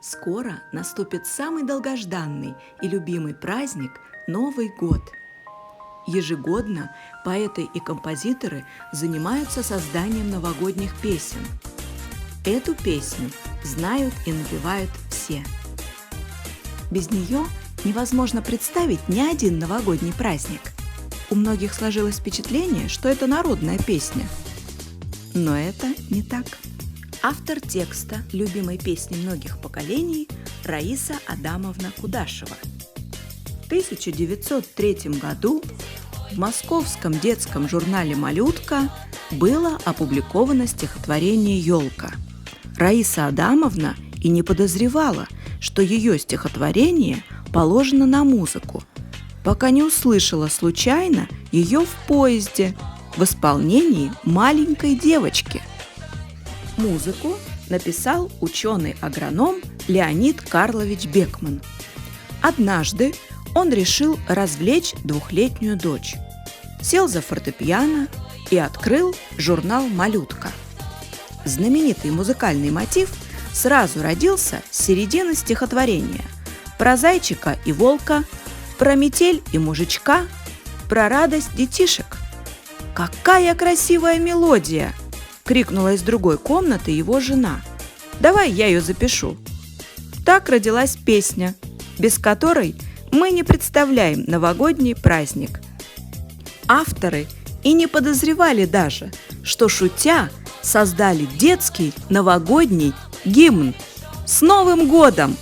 Скоро наступит самый долгожданный и любимый праздник – Новый год. Ежегодно поэты и композиторы занимаются созданием новогодних песен. Эту песню знают и напевают все. Без нее невозможно представить ни один новогодний праздник. У многих сложилось впечатление, что это народная песня. Но это не так. Автор текста любимой песни многих поколений Раиса Адамовна Кудашева. В 1903 году в московском детском журнале «Малютка» было опубликовано стихотворение «Елка». Раиса Адамовна и не подозревала, что ее стихотворение положено на музыку, пока не услышала случайно ее в поезде в исполнении маленькой девочки. Музыку написал ученый-агроном Леонид Карлович Бекман. Однажды он решил развлечь двухлетнюю дочь. Сел за фортепиано и открыл журнал «Малютка». Знаменитый музыкальный мотив сразу родился с середины стихотворения: про зайчика и волка, про метель и мужичка, про радость детишек. «Какая красивая мелодия!» – крикнула из другой комнаты его жена. «Давай я ее запишу». Так родилась песня, без которой мы не представляем новогодний праздник. Авторы и не подозревали даже, что, шутя, создали детский новогодний гимн. С Новым годом!